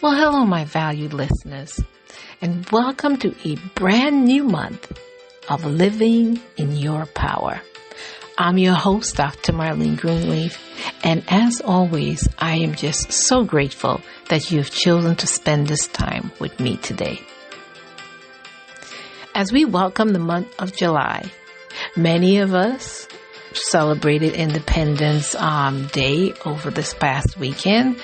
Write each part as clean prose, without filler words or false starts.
Well, hello, my valued listeners, and welcome to a brand new month of Living in Your Power. I'm your host, Dr. Marlene Greenleaf, and as always, I am just so grateful that you've chosen to spend this time with me today. As we welcome the month of July, many of us celebrated Independence Day over this past weekend.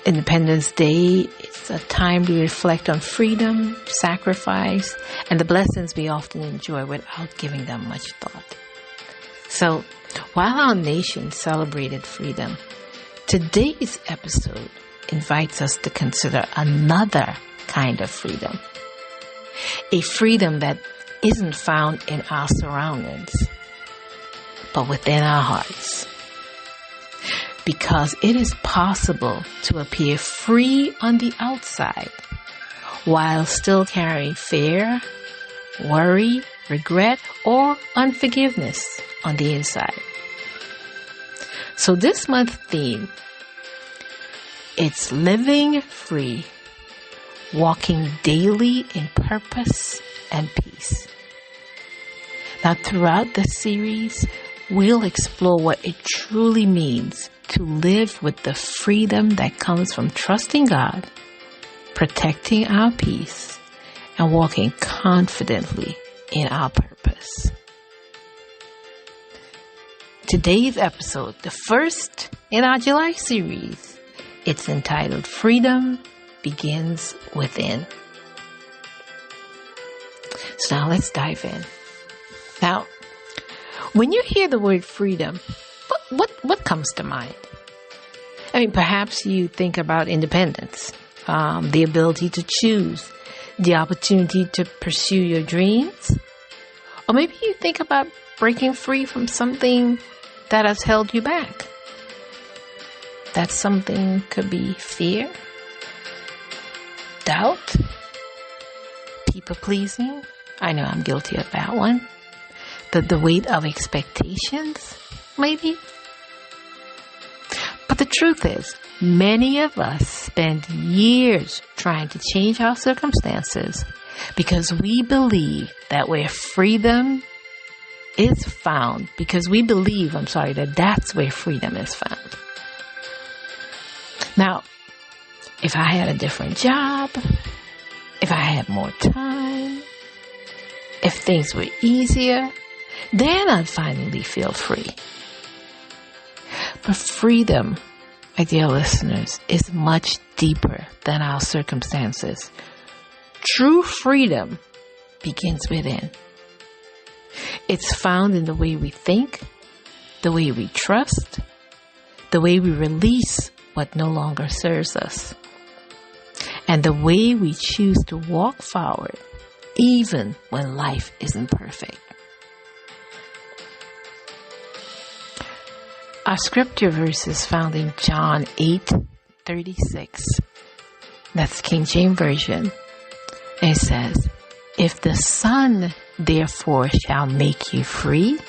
Independence Day is a time to reflect on freedom, sacrifice, and the blessings we often enjoy without giving them much thought. So, while our nation celebrated freedom, today's episode invites us to consider another kind of freedom. A freedom that isn't found in our surroundings, but within our hearts. Because it is possible to appear free on the outside while still carrying fear, worry, regret, or unforgiveness on the inside. So this month's theme, it's living free, walking daily in purpose and peace. Now throughout the series, we'll explore what it truly means to live with the freedom that comes from trusting God, protecting our peace, and walking confidently in our purpose. Today's episode, the first in our July series, it's entitled Freedom Begins Within. So now let's dive in. Now, when you hear the word freedom, what comes to mind? I mean, perhaps you think about independence, the ability to choose, the opportunity to pursue your dreams. Or maybe you think about breaking free from something that has held you back. That something could be fear, doubt, people pleasing. I know I'm guilty of that one. The weight of expectations, maybe. But the truth is, many of us spend years trying to change our circumstances because we believe that where freedom is found, that that's where freedom is found. Now, if I had a different job, if I had more time, if things were easier, then I'd finally feel free. But freedom, my dear listeners, is much deeper than our circumstances. True freedom begins within. It's found in the way we think, the way we trust, the way we release what no longer serves us, and the way we choose to walk forward even when life isn't perfect. Our scripture verse is found in John 8:36. That's King James Version. It says, "If the Son therefore shall make you free,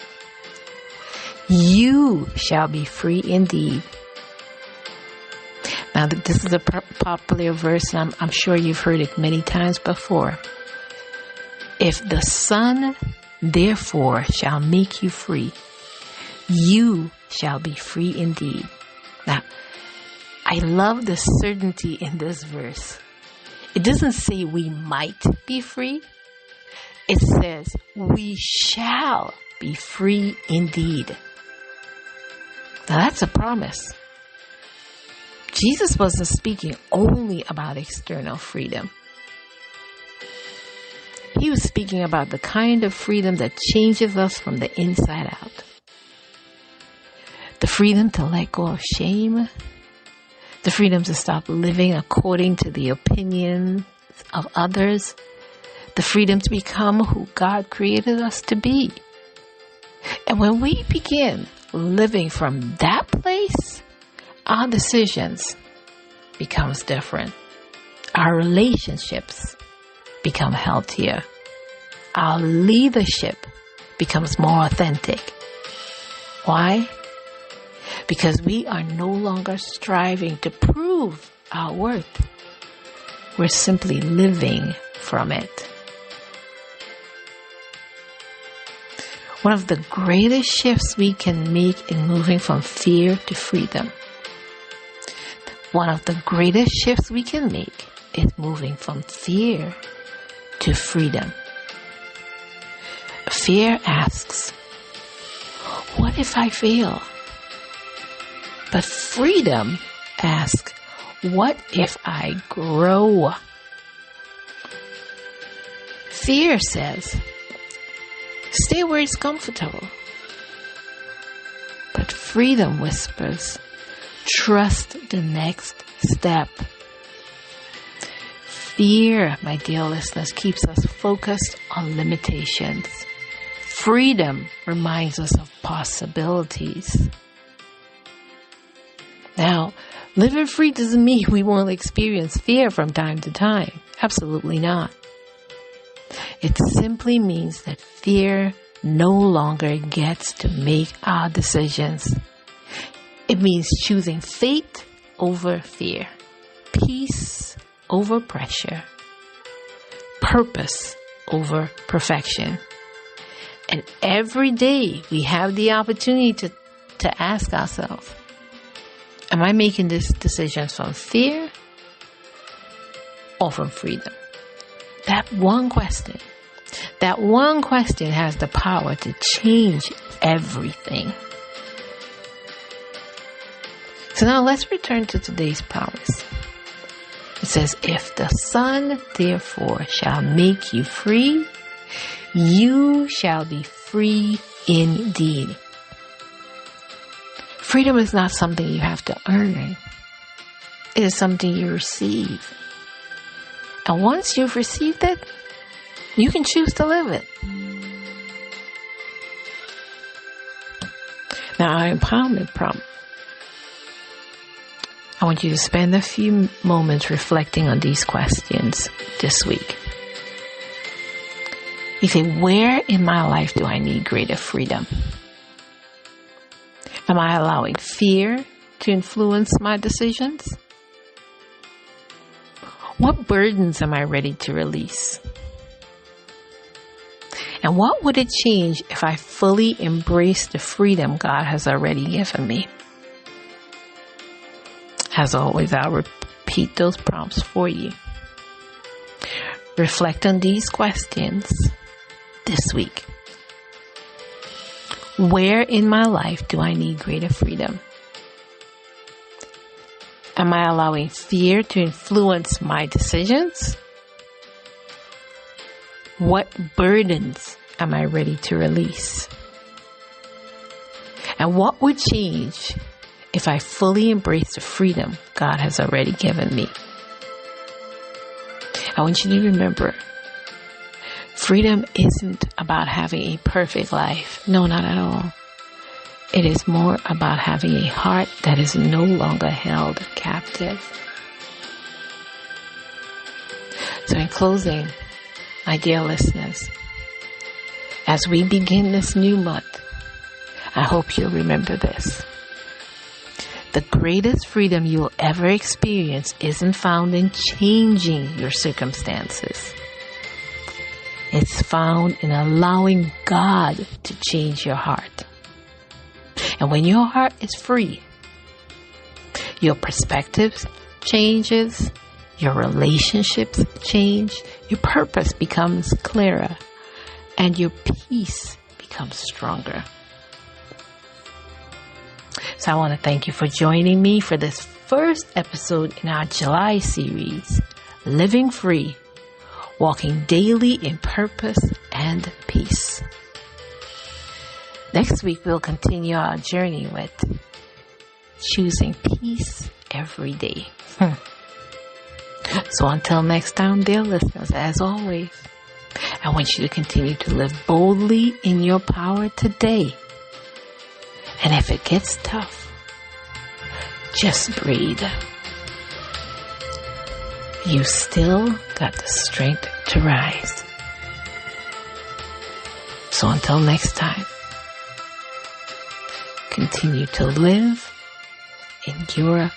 you shall be free indeed." Now, this is a popular verse, and I'm sure you've heard it many times before. If the Son therefore shall make you free, you shall be free indeed. Now, I love the certainty in this verse. It doesn't say we might be free. It says we shall be free indeed. Now, that's a promise. Jesus wasn't speaking only about external freedom. He was speaking about the kind of freedom that changes us from the inside out. The freedom to let go of shame. The freedom to stop living according to the opinions of others. The freedom to become who God created us to be. And when we begin living from that place, our decisions becomes different. Our relationships become healthier. Our leadership becomes more authentic. Why? Because we are no longer striving to prove our worth. We're simply living from it. One of the greatest shifts we can make in moving from fear to freedom. One of the greatest shifts we can make is moving from fear to freedom. Fear asks, what if I fail? But freedom asks, what if I grow? Fear says, stay where it's comfortable. But freedom whispers, trust the next step. Fear, my dear listeners, keeps us focused on limitations. Freedom reminds us of possibilities. Now, living free doesn't mean we won't experience fear from time to time. Absolutely not. It simply means that fear no longer gets to make our decisions. It means choosing faith over fear, peace over pressure, purpose over perfection. And every day we have the opportunity to ask ourselves, am I making these decisions from fear or from freedom? That one question has the power to change everything. So now let's return to today's promise. It says, if the Son therefore shall make you free, you shall be free indeed. Freedom is not something you have to earn. It is something you receive. And once you've received it, you can choose to live it. Now, our empowerment prompt. I want you to spend a few moments reflecting on these questions this week. You say, where in my life do I need greater freedom? Am I allowing fear to influence my decisions? What burdens am I ready to release? And what would it change if I fully embrace the freedom God has already given me? As always, I'll repeat those prompts for you. Reflect on these questions this week. Where in my life do I need greater freedom? Am I allowing fear to influence my decisions? What burdens am I ready to release? And what would change if I fully embrace the freedom God has already given me? I want you to remember, freedom isn't about having a perfect life. No, not at all. It is more about having a heart that is no longer held captive. So in closing, my dear listeners, as we begin this new month, I hope you'll remember this. The greatest freedom you'll ever experience isn't found in changing your circumstances. It's found in allowing God to change your heart. And when your heart is free, your perspectives changes, your relationships change, your purpose becomes clearer, and your peace becomes stronger. So I want to thank you for joining me for this first episode in our July series, Living Free, Walking Daily in Purpose and Peace. Next week, we'll continue our journey with choosing peace every day. So until next time, dear listeners, as always, I want you to continue to live boldly in your power today. And if it gets tough, just breathe. You still got the strength to rise. So until next time, continue to live in your